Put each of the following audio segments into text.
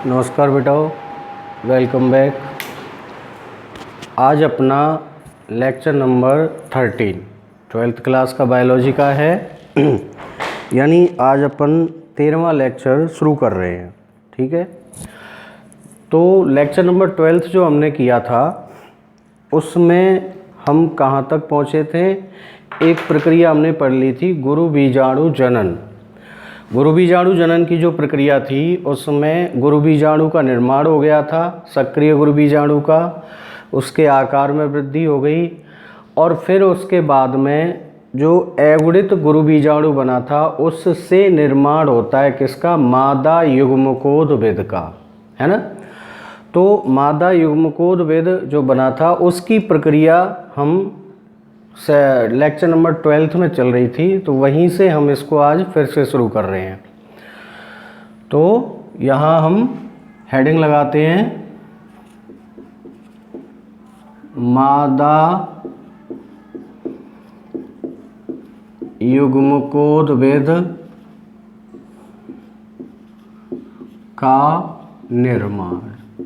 नमस्कार बेटाओ, welcome back. आज अपना लेक्चर नंबर 13 ट्वेल्थ क्लास का बायोलॉजी का है। यानी आज अपन 13वां लेक्चर शुरू कर रहे हैं। ठीक है, तो लेक्चर नंबर 12 जो हमने किया था उसमें हम कहाँ तक पहुँचे थे। एक प्रक्रिया हमने पढ़ ली थी, गुरु बीजाणु जनन। गुरु बीजाणु जनन की जो प्रक्रिया थी उसमें गुरु बीजाणु का निर्माण हो गया था, सक्रिय गुरु बीजाणु का, उसके आकार में वृद्धि हो गई और फिर उसके बाद में जो अगुणित गुरु बीजाणु बना था उससे निर्माण होता है किसका, मादा युग्मकोद्भिद का, है ना। तो मादा युग्मकोद्भिद जो बना था उसकी प्रक्रिया हम लेक्चर नंबर 12 में चल रही थी, तो वहीं से हम इसको आज फिर से शुरू कर रहे हैं। तो यहाँ हम हेडिंग लगाते हैं, मादा युग्मकोद्भिद का निर्माण,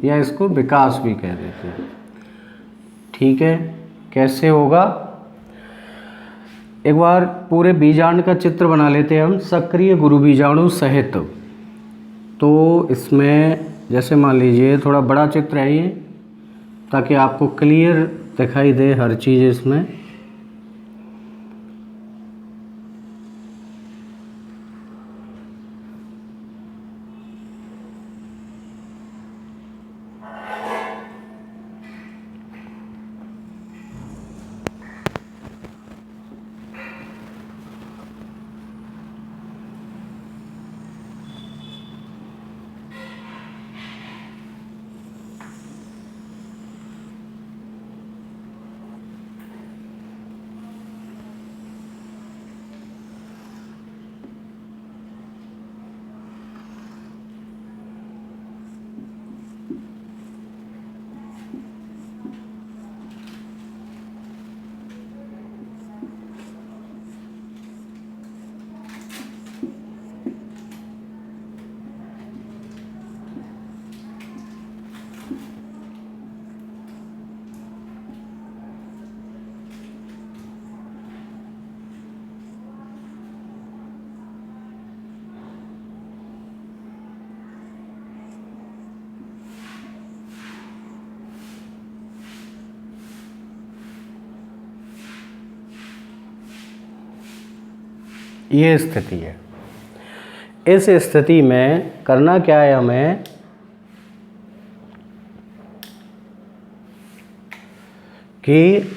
या इसको विकास भी कह देते हैं। ठीक है, कैसे होगा, एक बार पूरे बीजांड का चित्र बना लेते हैं हम सक्रिय गुरु बीजाणु सहित। तो इसमें जैसे मान लीजिए थोड़ा बड़ा चित्र है ये, ताकि आपको क्लियर दिखाई दे हर चीज़ इसमें। ये स्थिति है। इस स्थिति में करना क्या है हमें, कि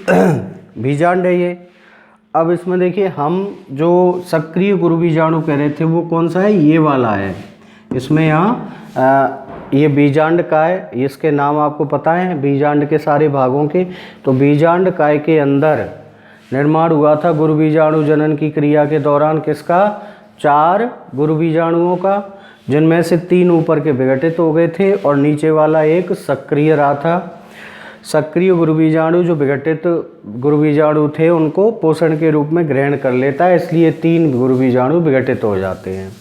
बीजांड है ये। अब इसमें देखिए हम जो सक्रिय गुरु बीजाणु कह रहे थे वो कौन सा है, ये वाला है। इसमें यहाँ ये बीजांड काय, इसके नाम आपको पता है बीजांड के सारे भागों के। तो बीजांड काय के अंदर निर्माण हुआ था गुरु बीजाणु जनन की क्रिया के दौरान किसका, 4 गुरु बीजाणुओं का, जिनमें से 3 ऊपर के विघटित हो गए थे और नीचे वाला एक सक्रिय रहा था। सक्रिय गुरु बीजाणु जो विघटित गुरु बीजाणु थे उनको पोषण के रूप में ग्रहण कर लेता है, इसलिए 3 गुरु बीजाणु विघटित हो जाते हैं।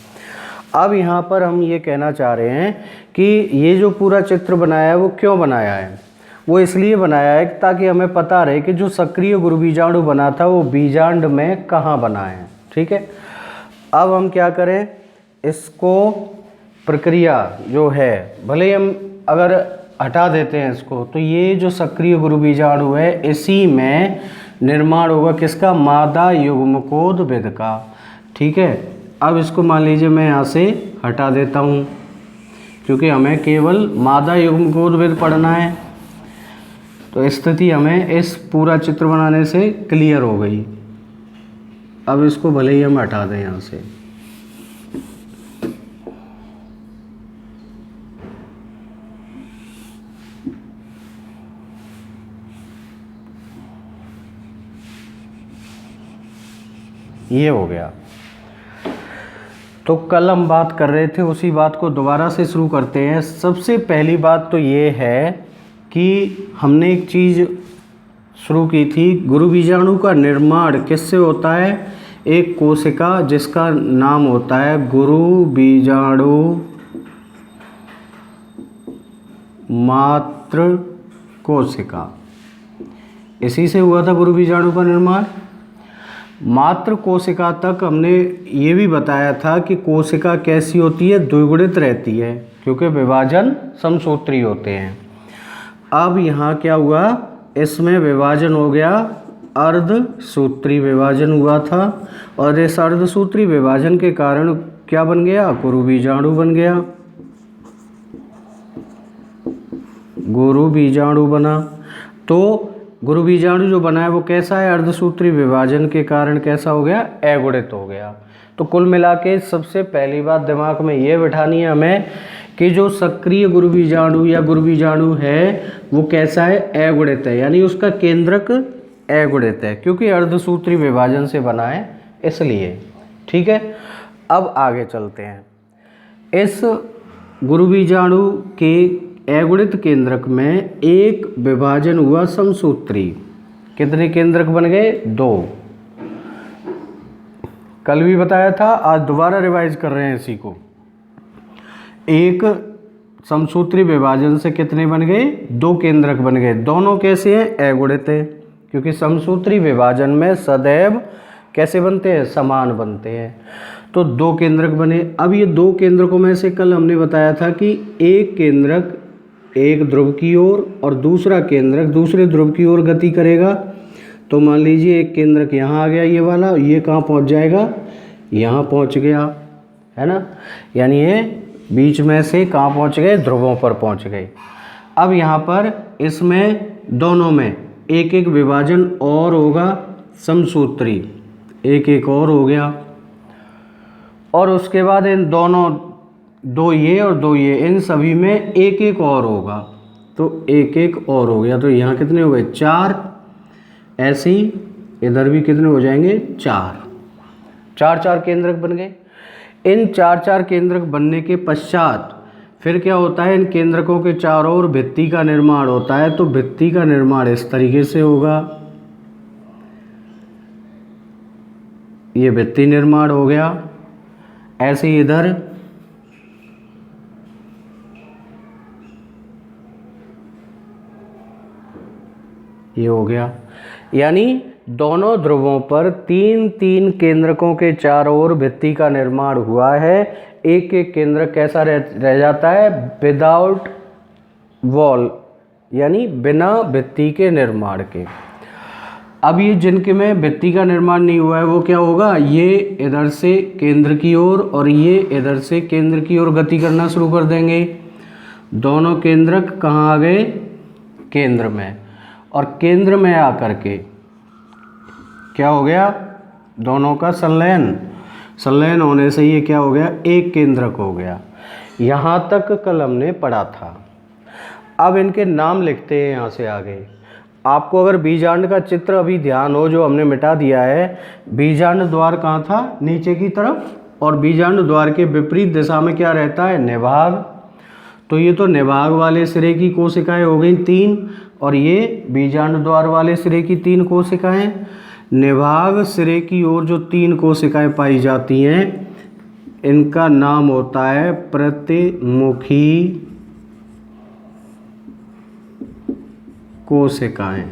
अब यहाँ पर हम ये कहना चाह रहे हैं कि ये जो पूरा चित्र बनाया है वो क्यों बनाया है, वो इसलिए बनाया है ताकि हमें पता रहे कि जो सक्रिय गुरु बीजाणु बना था वो बीजांड में कहाँ बना है। ठीक है, अब हम क्या करें, इसको प्रक्रिया जो है, भले ही हम अगर हटा देते हैं इसको, तो ये जो सक्रिय गुरु बीजाणु है इसी में निर्माण होगा किसका, मादा युग्मकोद्भिद का। ठीक है, अब इसको मान लीजिए मैं यहाँ से हटा देता हूँ, क्योंकि हमें केवल मादा युग्मकोद्भिद पढ़ना है। तो स्थिति हमें इस पूरा चित्र बनाने से क्लियर हो गई। अब इसको भले ही हम हटा दें यहाँ से। ये हो गया। तो कल हम बात कर रहे थे उसी बात को दोबारा से शुरू करते हैं। सबसे पहली बात तो ये है कि हमने एक चीज़ शुरू की थी, गुरु बीजाणु का निर्माण किससे होता है, एक कोशिका जिसका नाम होता है गुरु बीजाणु मातृ कोशिका, इसी से हुआ था गुरु बीजाणु का निर्माण। मातृ कोशिका तक हमने ये भी बताया था कि कोशिका कैसी होती है, द्विगुणित रहती है, क्योंकि विभाजन समसूत्री होते हैं। अब यहाँ क्या हुआ, इसमें विभाजन हो गया, अर्धसूत्री विभाजन हुआ था, और इस अर्धसूत्री विभाजन के कारण क्या बन गया, गुरु बीजाणु बन गया, गुरु बीजाणु बना। तो गुरु बीजाणु जो बना है वो कैसा है, अर्धसूत्री विभाजन के कारण कैसा हो गया, अगुणित हो गया। तो कुल मिला के सबसे पहली बात दिमाग में ये बिठानी है हमें कि जो सक्रिय गुरु बीजाणु या गुरु बीजाणु है वो कैसा है, अगुणित है, यानी उसका केंद्रक अगुणित है, क्योंकि अर्धसूत्री विभाजन से बना है इसलिए। ठीक है, अब आगे चलते हैं। इस गुरु बीजाणु के अगुणित केंद्रक में एक विभाजन हुआ समसूत्री। कितने केंद्रक बन गए, 2। कल भी बताया था, आज दोबारा रिवाइज कर रहे हैं इसी को। एक समसूत्री विभाजन से कितने बन गए, 2 केंद्रक बन गए। दोनों कैसे हैं, अगुणित है, क्योंकि समसूत्री विभाजन में सदैव कैसे बनते हैं, समान बनते हैं। तो 2 केंद्रक बने। अब ये 2 केंद्रकों में से कल हमने बताया था कि एक केंद्रक एक ध्रुव की ओर और दूसरा केंद्रक दूसरे ध्रुव की ओर गति करेगा। तो मान लीजिए एक केंद्रक यहाँ आ गया, ये वाला, ये कहाँ पहुँच जाएगा, यहाँ पहुँच गया, है ना, यानी ये बीच में से कहाँ पहुँच गए, ध्रुवों पर पहुँच गए। अब यहाँ पर इसमें दोनों में एक एक विभाजन और होगा समसूत्री, एक एक और हो गया, और उसके बाद इन दोनों, 2 ये और 2 ये, इन सभी में एक एक और होगा, तो एक एक और हो गया। तो यहाँ कितने हो गए, 4। ऐसे ही इधर भी कितने हो जाएंगे, 4 केंद्रक बन गए। इन 4 केंद्रक बनने के पश्चात फिर क्या होता है, इन केंद्रकों के चारों ओर भित्ति का निर्माण होता है। तो भित्ति का निर्माण इस तरीके से होगा, ये भित्ति निर्माण हो गया। ऐसे ही इधर ये हो गया, यानी दोनों ध्रुवों पर 3 केंद्रकों के चारों ओर भित्ति का निर्माण हुआ है। एक एक केंद्रक कैसा रह जाता है, विदाउट वॉल, यानी बिना भित्ति के निर्माण के। अब ये जिनके में भित्ति का निर्माण नहीं हुआ है वो क्या होगा, ये इधर से केंद्र की ओर और ये इधर से केंद्र की ओर गति करना शुरू कर देंगे। दोनों केंद्रक कहाँ आ गए, केंद्र में, और केंद्र में आकर के क्या हो गया, दोनों का संलयन होने से ये क्या हो गया, एक केंद्रक हो गया। यहाँ तक कल हमने पढ़ा था। अब इनके नाम लिखते हैं यहाँ से आगे। आपको अगर बीजांड का चित्र अभी ध्यान हो, जो हमने मिटा दिया है, बीजांड द्वार कहाँ था, नीचे की तरफ, और बीजांड द्वार के विपरीत दिशा में क्या रहता है, निभाग। तो ये तो निभाग वाले सिरे की कोशिकाएं हो गई 3, और ये बीजांड द्वार वाले सिरे की 3 कोशिकाएं। निभाग सिरे की ओर जो 3 कोशिकाएं पाई जाती हैं, इनका नाम होता है प्रतिमुखी कोशिकाएं।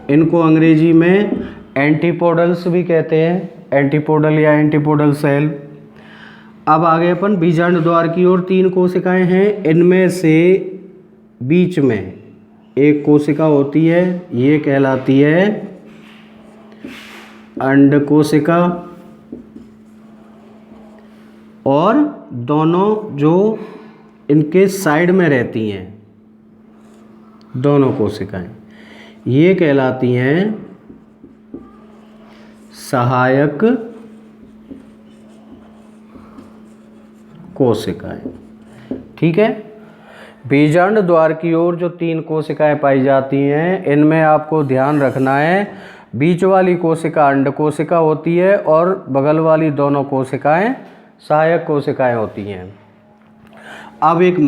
इनको अंग्रेजी में एंटीपोडल्स भी कहते हैं, एंटीपोडल या एंटीपोडल सेल। अब आगे अपन बीजांड द्वार की ओर 3 कोशिकाएं हैं। इनमें से बीच में एक कोशिका होती है, ये कहलाती है अंड कोशिका, और दोनों जो इनके साइड में रहती हैं दोनों कोशिकाएं, ये कहलाती हैं सहायक कोशिकाएं। ठीक है, बीजांड द्वार की ओर जो 3 कोशिकाएं पाई जाती हैं, इनमें आपको ध्यान रखना है, बीच वाली कोशिका अंड कोशिका होती है और बगल वाली दोनों कोशिकाएं सहायक कोशिकाएं होती हैं। अब एक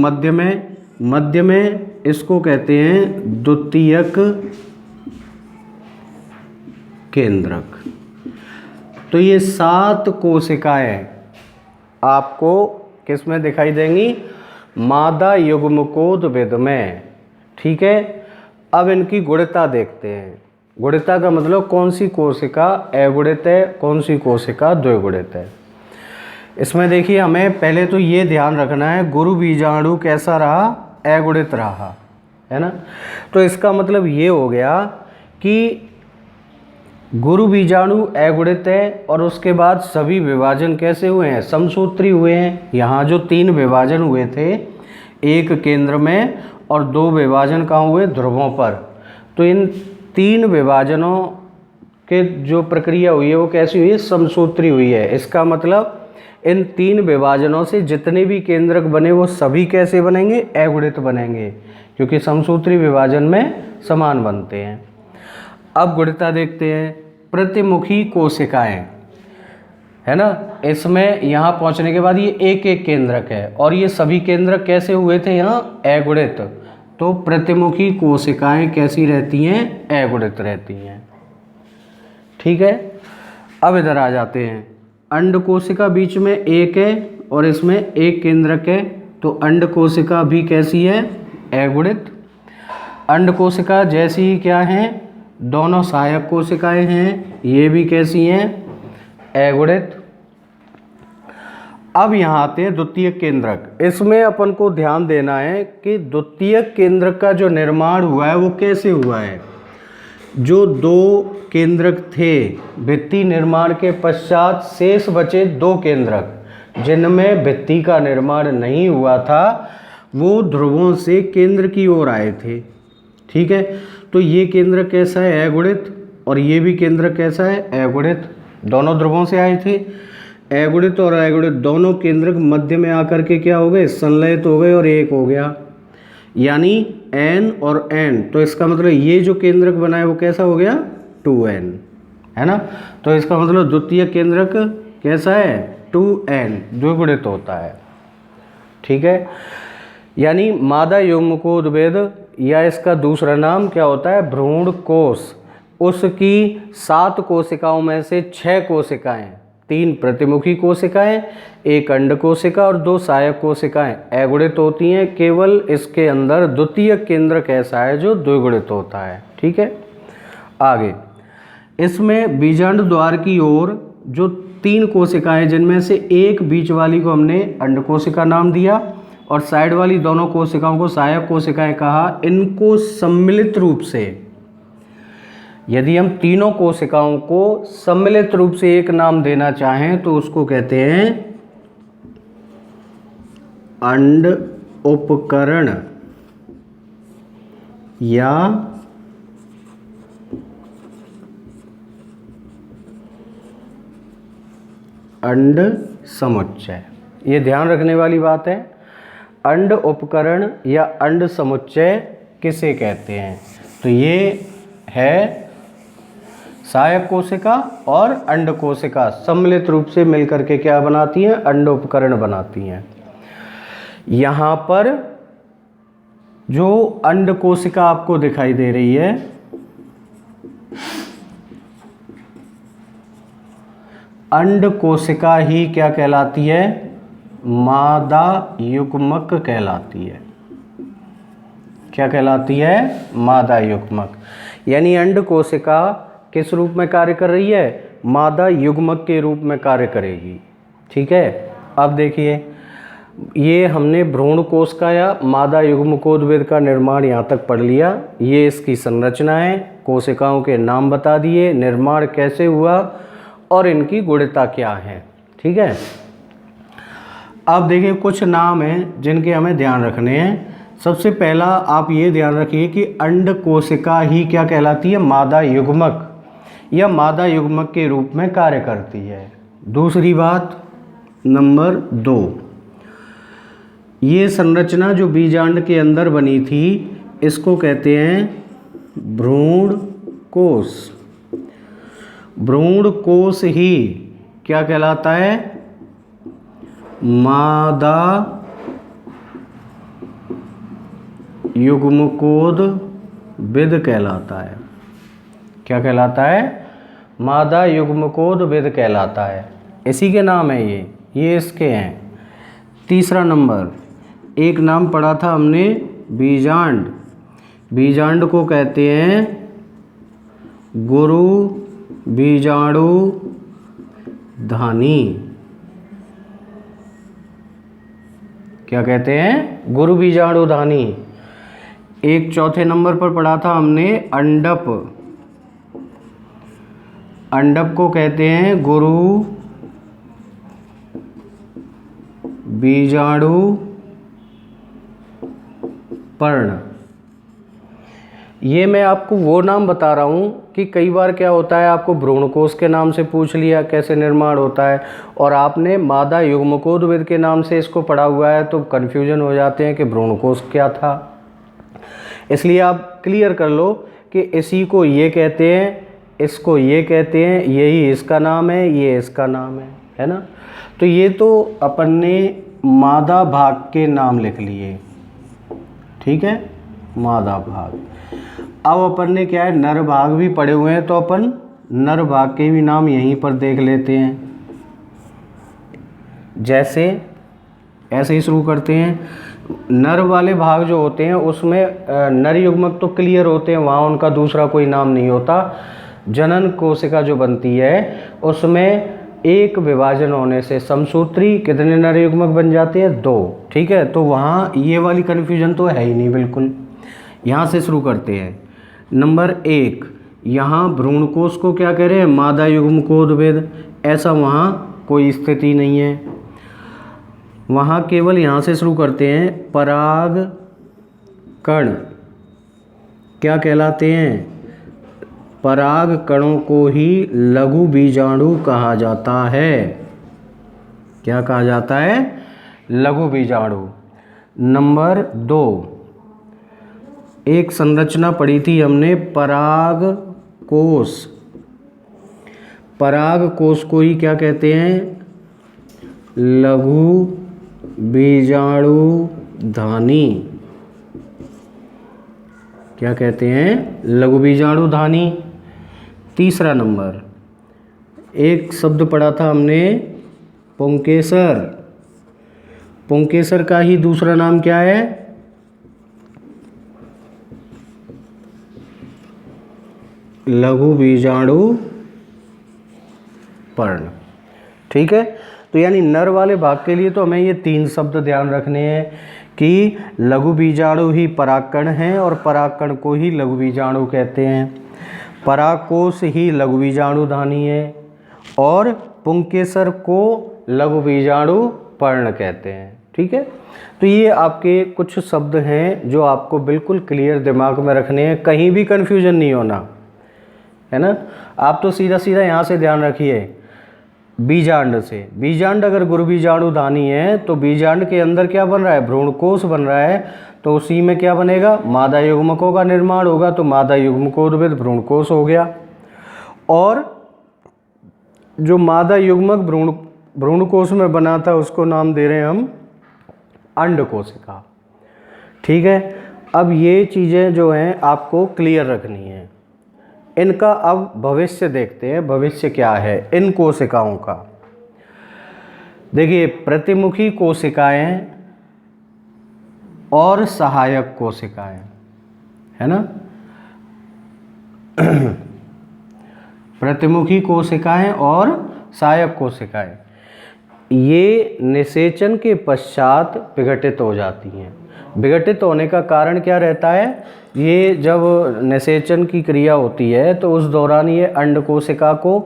मध्य में इसको कहते हैं द्वितीयक केंद्रक। तो ये 7 कोशिकाएं आपको किस में दिखाई देंगी, मादा युग्मकोद्भिद में। ठीक है, अब इनकी गुणिता देखते हैं। गुणिता का मतलब कौन सी कोशिका अगुणित है, कौन सी कोशिका द्विगुणित है। इसमें देखिए हमें पहले तो ये ध्यान रखना है गुरु बीजाणु कैसा रहा, अगुणित रहा, है ना। तो इसका मतलब ये हो गया कि गुरु बीजाणु अगुणित है और उसके बाद सभी विभाजन कैसे हुए हैं, समसूत्री हुए हैं। यहाँ जो 3 विभाजन हुए थे, एक केंद्र में और 2 विभाजन कहाँ हुए, ध्रुवों पर। तो इन 3 विभाजनों के जो प्रक्रिया हुई है वो कैसी हुई है, समसूत्री हुई है। इसका मतलब इन 3 विभाजनों से जितने भी केंद्रक बने वो सभी कैसे बनेंगे, अगुणित बनेंगे, क्योंकि समसूत्री विभाजन में समान बनते हैं। अब गुणिता देखते हैं। प्रतिमुखी कोशिकाएं, है ना, इसमें यहाँ पहुँचने के बाद ये एक एक केंद्रक है और ये सभी केंद्रक कैसे हुए थे यहाँ, अगुणित। तो प्रतिमुखी कोशिकाएं कैसी रहती हैं, अगुणित रहती हैं। ठीक है, अब इधर आ जाते हैं। अंड कोशिका बीच में एक है और इसमें एक केंद्रक है, तो अंड कोशिका भी कैसी है, अगुणित। अंड कोशिका जैसी ही क्या हैं, दोनों सहायक कोशिकाएं हैं, ये भी कैसी हैं, अगुणित। अब यहाँ आते हैं द्वितीयक केंद्रक। इसमें अपन को ध्यान देना है कि द्वितीयक केंद्रक का जो निर्माण हुआ है वो कैसे हुआ है। जो 2 केंद्रक थे, भित्ति निर्माण के पश्चात शेष बचे 2 केंद्रक जिनमें भित्ति का निर्माण नहीं हुआ था, वो ध्रुवों से केंद्र की ओर आए थे। ठीक है, तो ये केंद्र कैसा है, अगुणित, और ये भी केंद्र कैसा है, अगुणित। दोनों ध्रुवों से आए थे। अगुणित और अगुणित दोनों केंद्रक मध्य में आकर के क्या हो गए, संलयित हो गए और एक हो गया, यानी n और n। तो इसका मतलब ये जो केंद्रक बना है वो कैसा हो गया, 2n, है ना। तो इसका मतलब द्वितीय केंद्रक कैसा है, 2n, द्विगुणित होता है। ठीक है, यानी मादा युग्मकोद्भिद या इसका दूसरा नाम क्या होता है, भ्रूण कोश। उसकी 7 कोशिकाओं में से 6 कोशिकाएं, 3 प्रतिमुखी कोशिकाएं, 1 अंड कोशिका और 2 सहायक कोशिकाएं अगुणित होती हैं। केवल इसके अंदर द्वितीय केंद्रक ऐसा है जो द्विगुणित होता है। ठीक है, आगे इसमें बीजांड द्वार की ओर जो 3 कोशिकाएं, जिनमें से एक बीच वाली को हमने अंड कोशिका नाम दिया और साइड वाली दोनों कोशिकाओं को सहायक कोशिकाएं कहा। इनको सम्मिलित रूप से, यदि हम तीनों कोशिकाओं को सम्मिलित रूप से एक नाम देना चाहें तो उसको कहते हैं अंड उपकरण या अंड समुच्चय। ये ध्यान रखने वाली बात है, अंड उपकरण या अंड समुच्चय किसे कहते हैं। तो ये है सहायक कोशिका और अंड कोशिका सम्मिलित रूप से मिलकर के क्या बनाती हैं, अंड उपकरण बनाती हैं। यहाँ पर जो अंड कोशिका आपको दिखाई दे रही है, अंड कोशिका ही क्या कहलाती है, मादा युग्मक कहलाती है। क्या कहलाती है, मादा युग्मक। यानी अंड कोशिका किस रूप में कार्य कर रही है, मादा युग्मक के रूप में कार्य करेगी। ठीक है, अब देखिए ये हमने भ्रूण कोश का या मादा युग्मकोद्भिद का निर्माण यहाँ तक पढ़ लिया। ये इसकी संरचना है, कोशिकाओं के नाम बता दिए, निर्माण कैसे हुआ और इनकी गुणिता क्या है। ठीक है, अब देखिए कुछ नाम हैं जिनके हमें ध्यान रखने हैं। सबसे पहला आप ये ध्यान रखिए कि अंड कोशिका ही क्या कहलाती है, मादा युग्मक या मादा युग्मक के रूप में कार्य करती है। दूसरी बात, नंबर 2, ये संरचना जो बीजांड के अंदर बनी थी इसको कहते हैं भ्रूण कोश। भ्रूण कोश ही क्या कहलाता है, मादा युग्मकोद्भिद कहलाता है। क्या कहलाता है, मादा युग्मकोद्भिद कहलाता है। इसी के नाम है ये इसके हैं। तीसरा नंबर, एक नाम पढ़ा था हमने बीजांड, बीजांड को कहते हैं गुरु बीजाणु धानी। क्या कहते हैं? गुरु बीजाणु धानी। एक चौथे नंबर पर पढ़ा था हमने अंडप, अंडप को कहते हैं गुरु बीजाणु पर्ण। ये मैं आपको वो नाम बता रहा हूँ कि कई बार क्या होता है, आपको भ्रूणकोश के नाम से पूछ लिया कैसे निर्माण होता है, और आपने मादा युग्मकोद्भिद के नाम से इसको पढ़ा हुआ है, तो कन्फ्यूजन हो जाते हैं कि भ्रूणकोश क्या था। इसलिए आप क्लियर कर लो कि इसी को ये कहते हैं, इसको ये कहते हैं, यही इसका नाम है, ये इसका नाम है ना। तो ये तो अपन ने मादा भाग के नाम लिख लिए, ठीक है, मादा भाग। अब अपन ने क्या है, नर भाग भी पढ़े हुए हैं, तो अपन नर भाग के भी नाम यहीं पर देख लेते हैं। जैसे ऐसे ही शुरू करते हैं। नर वाले भाग जो होते हैं उसमें नर युग्मक तो क्लियर होते हैं, वहाँ उनका दूसरा कोई नाम नहीं होता। जनन कोशिका जो बनती है उसमें एक विभाजन होने से समसूत्री कितने नर युग्मक बन जाते हैं? 2, ठीक है। तो वहाँ ये वाली कन्फ्यूजन तो है ही नहीं बिल्कुल। यहाँ से शुरू करते हैं। नंबर 1, यहाँ भ्रूणकोश को क्या कह रहे हैं? मादा युग्मकोद्भिद। ऐसा वहाँ कोई स्थिति नहीं है, वहाँ केवल यहाँ से शुरू करते हैं। पराग कण क्या कहलाते हैं? पराग कणों को ही लघु बीजाणु कहा जाता है। क्या कहा जाता है? लघु बीजाणु। नंबर 2, एक संरचना पढ़ी थी हमने, पराग कोश। पराग कोश को ही क्या कहते हैं? लघु बीजाणु धानी। क्या कहते हैं? लघु बीजाणु धानी। तीसरा नंबर, एक शब्द पढ़ा था हमने, पुंकेसर। पुंकेसर का ही दूसरा नाम क्या है? लघु बीजाणु पर्ण, ठीक है। तो यानी नर वाले भाग के लिए तो हमें ये 3 शब्द ध्यान रखने हैं कि लघु बीजाणु ही परागकण हैं और परागकण को ही लघु बीजाणु कहते हैं। परागकोश ही लघु बीजाणु धानी है और पुंकेसर को लघु बीजाणु पर्ण कहते हैं, ठीक है। तो ये आपके कुछ शब्द हैं जो आपको बिल्कुल क्लियर दिमाग में रखने हैं, कहीं भी कन्फ्यूजन नहीं होना, है ना। आप तो सीधा सीधा यहाँ से ध्यान रखिए, बीजांड से। बीजांड अगर गुरु बीजाणु धानी है तो बीजांड के अंदर क्या बन रहा है? भ्रूणकोश बन रहा है। तो उसी में क्या बनेगा? मादा युग्मकों का निर्माण होगा, तो मादा युग्मकोद्भिद भ्रूणकोश हो गया। और जो मादा युग्मक भ्रूणकोश में बना था उसको नाम दे रहे हैं हम अंड कोशिका, ठीक है। अब ये चीज़ें जो हैं आपको क्लियर रखनी है। इनका अब भविष्य देखते हैं, भविष्य क्या है इन कोशिकाओं का। देखिए, प्रतिमुखी कोशिकाएं और सहायक कोशिकाएं, है ना। प्रतिमुखी कोशिकाएं और सहायक कोशिकाएं ये निषेचन के पश्चात विघटित हो जाती हैं। विघटित होने का कारण क्या रहता है? ये जब निषेचन की क्रिया होती है तो उस दौरान ये अंड कोशिका को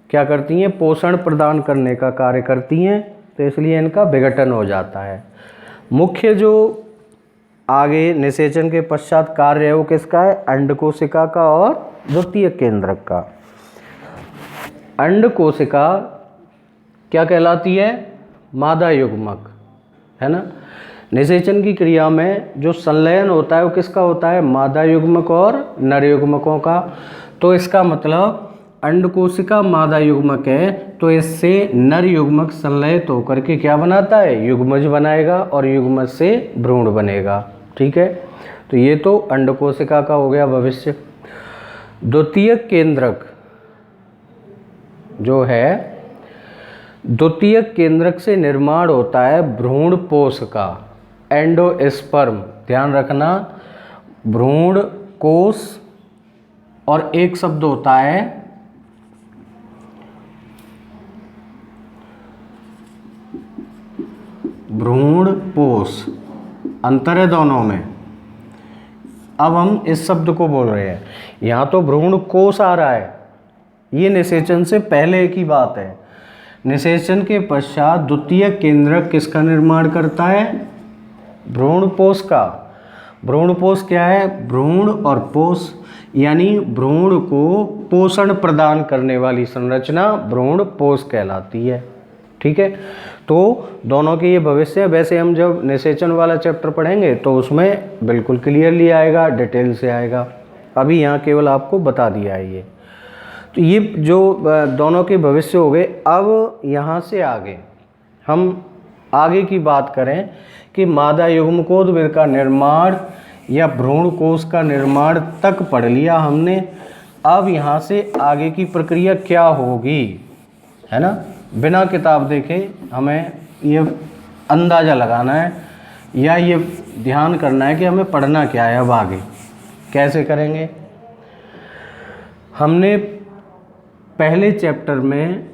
क्या करती हैं? पोषण प्रदान करने का कार्य करती हैं, तो इसलिए इनका विघटन हो जाता है। मुख्य जो आगे निषेचन के पश्चात कार्य है वो किसका है? अंड कोशिका का और द्वितीयक केंद्रक का। अंड कोशिका क्या कहलाती है? मादा युग्मक, है ना। निषेचन की क्रिया में जो संलयन होता है वो किसका होता है? मादा युग्मक और नर युग्मकों का। तो इसका मतलब अंड कोशिका मादा युग्मक है, तो इससे नर युग्मक संलयित होकर के क्या बनाता है? युग्मज बनाएगा और युग्मज से भ्रूण बनेगा, ठीक है। तो ये तो अंड कोशिका का हो गया भविष्य। द्वितीयक केंद्रक जो है, द्वितीयक केंद्रक से निर्माण होता है भ्रूणपोष का। एंडोस्पर्म, ध्यान रखना, भ्रूण कोश, और एक शब्द होता है भ्रूण पोष, अंतर है दोनों में। अब हम इस शब्द को बोल रहे हैं, यहाँ तो भ्रूण कोष आ रहा है, ये निषेचन से पहले की बात है। निषेचन के पश्चात द्वितीय केंद्रक किसका निर्माण करता है? भ्रूणपोष का। भ्रूणपोष क्या है? भ्रूण और पोष, यानी भ्रूण को पोषण प्रदान करने वाली संरचना भ्रूणपोष कहलाती है। ठीक है, तो दोनों के ये भविष्य। वैसे हम जब निषेचन वाला चैप्टर पढ़ेंगे तो उसमें बिल्कुल क्लियरली आएगा, डिटेल से आएगा। अभी यहाँ केवल आपको बता दिया है ये। तो ये जो दोनों के भविष्य हो गए। अब यहाँ से आगे हम आगे की बात करें कि मादा युग्मकोद्भिद का निर्माण या भ्रूण कोष का निर्माण तक पढ़ लिया हमने। अब यहाँ से आगे की प्रक्रिया क्या होगी, है ना, बिना किताब देखे हमें ये अंदाज़ा लगाना है या ये ध्यान करना है कि हमें पढ़ना क्या है। अब आगे कैसे करेंगे? हमने पहले चैप्टर में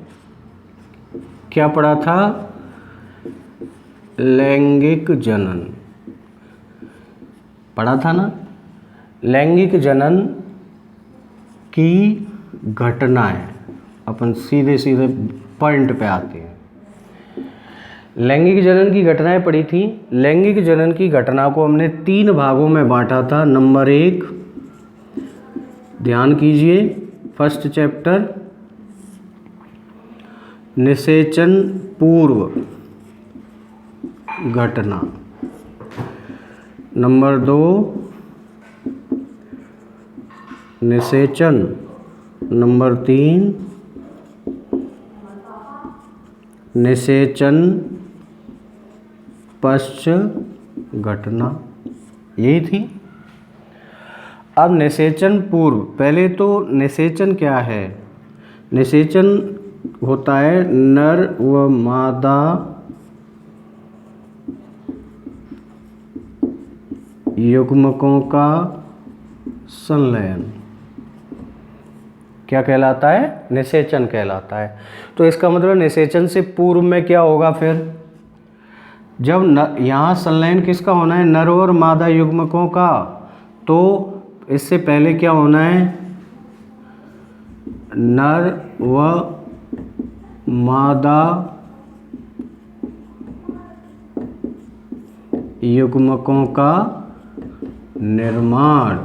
क्या पढ़ा था? लैंगिक जनन पढ़ा था ना। लैंगिक जनन की घटनाएं, अपन सीधे सीधे पॉइंट पे आते हैं। लैंगिक जनन की घटनाएं पढ़ी थी। लैंगिक जनन की घटना को हमने 3 भागों में बांटा था। नंबर 1, ध्यान कीजिए, फर्स्ट चैप्टर निषेचन पूर्व घटना। नंबर 2 निषेचन। नंबर 3 निषेचन पश्च घटना। यही थी। अब निषेचन पूर्व, पहले तो निषेचन क्या है? निषेचन होता है नर व मादा युग्मकों का संलयन। क्या कहलाता है? निषेचन कहलाता है। तो इसका मतलब निषेचन से पूर्व में क्या होगा फिर? जब यहाँ संलयन किसका होना है? नर और मादा युग्मकों का। तो इससे पहले क्या होना है? नर व मादा युग्मकों का निर्माण।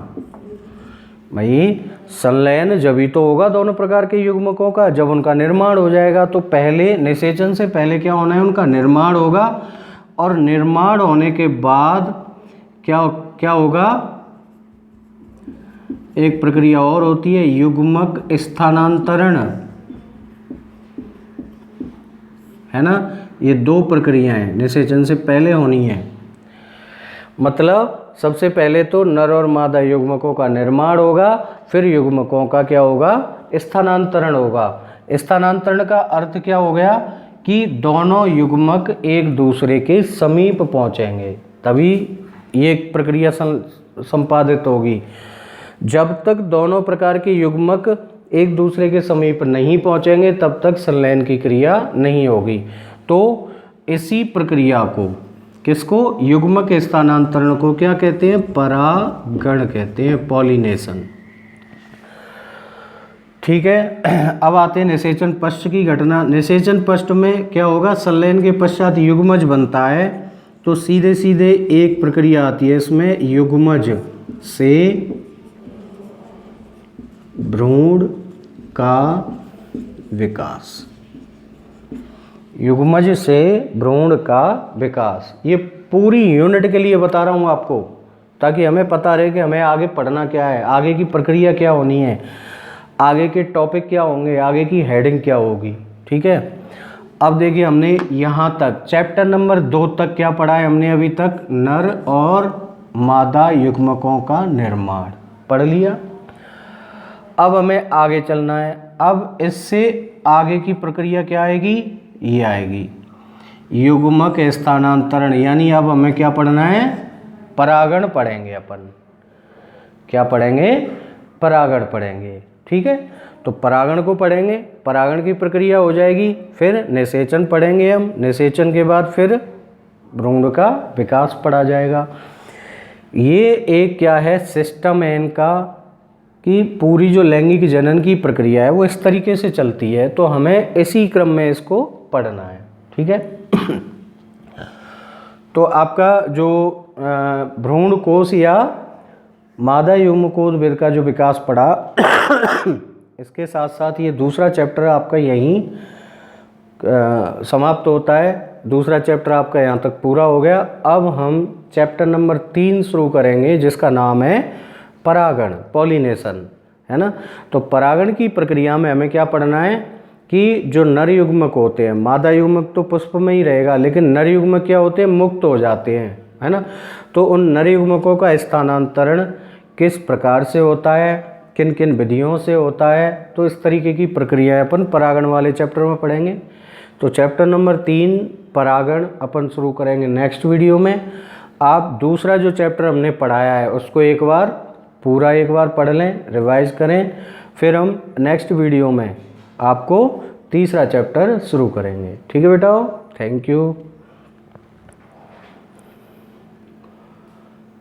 भाई संलयन जब ही तो होगा दोनों प्रकार के युग्मकों का, जब उनका निर्माण हो जाएगा। तो पहले निषेचन से पहले क्या होना है? उनका निर्माण होगा, और निर्माण होने के बाद क्या होगा? एक प्रक्रिया और होती है, युग्मक स्थानांतरण, है ना। ये 2 प्रक्रियाएं निषेचन से पहले होनी है। मतलब सबसे पहले तो नर और मादा युग्मकों का निर्माण होगा, फिर युग्मकों का क्या होगा? स्थानांतरण होगा। स्थानांतरण का अर्थ क्या हो गया? कि दोनों युग्मक एक दूसरे के समीप पहुंचेंगे, तभी ये प्रक्रिया संपादित होगी। जब तक दोनों प्रकार के युग्मक एक दूसरे के समीप नहीं पहुंचेंगे तब तक संलयन की क्रिया नहीं होगी। तो इसी प्रक्रिया को, किसको? युग्मक स्थानांतरण को क्या कहते हैं? परागण कहते हैं, पॉलिनेशन। ठीक है। अब आते हैं निषेचन पश्च की घटना। निषेचन पश्च में क्या होगा? संलयन के पश्चात युग्मज बनता है। तो सीधे सीधे एक प्रक्रिया आती है इसमें, युग्मज से भ्रूण का विकास। युग्मज से भ्रूण का विकास। ये पूरी यूनिट के लिए बता रहा हूँ आपको, ताकि हमें पता रहे कि हमें आगे पढ़ना क्या है, आगे की प्रक्रिया क्या होनी है, आगे के टॉपिक क्या होंगे, आगे की हेडिंग क्या होगी। ठीक है। अब देखिए हमने यहाँ तक चैप्टर नंबर 2 तक क्या पढ़ा है हमने अभी तक? नर और मादा युग्मकों का निर्माण पढ़ लिया। अब हमें आगे चलना है। अब इससे आगे की प्रक्रिया क्या आएगी? ये आएगी। युग्मक स्थानांतरण, यानी अब हमें क्या पढ़ना है, परागण पढ़ेंगे अपन। क्या पढ़ेंगे, परागण पढ़ेंगे। ठीक है, तो परागण को पढ़ेंगे, परागण की प्रक्रिया हो जाएगी, फिर निषेचन पढ़ेंगे हम, निषेचन के बाद फिर भ्रूण का विकास पढ़ा जाएगा। ये एक क्या है सिस्टम है इनका, कि पूरी जो लैंगिक जनन की प्रक्रिया है वो इस तरीके से चलती है, तो हमें इसी क्रम में इसको पढ़ना है। ठीक है तो आपका जो भ्रूण कोश या मादा युग्मकोद्भिद का जो विकास पढ़ा इसके साथ साथ ये दूसरा चैप्टर आपका यहीं समाप्त होता है। दूसरा चैप्टर आपका यहाँ तक पूरा हो गया। अब हम चैप्टर नंबर 3 शुरू करेंगे, जिसका नाम है परागण, पॉलिनेशन, है ना। तो परागण की प्रक्रिया में हमें क्या पढ़ना है कि जो नर युग्मक होते हैं, मादा युग्मक तो पुष्प में ही रहेगा, लेकिन नर युग्मक क्या होते हैं, मुक्त हो जाते हैं, है ना। तो उन नर युग्मकों का स्थानांतरण किस प्रकार से होता है, किन किन विधियों से होता है, तो इस तरीके की प्रक्रिया अपन परागण वाले चैप्टर में पढ़ेंगे। तो चैप्टर नंबर 3 परागण अपन शुरू करेंगे नेक्स्ट वीडियो में। आप दूसरा जो चैप्टर हमने पढ़ाया है उसको एक बार पढ़ लें, रिवाइज करें, फिर हम नेक्स्ट वीडियो में आपको तीसरा चैप्टर शुरू करेंगे। ठीक है बेटा, थैंक यू।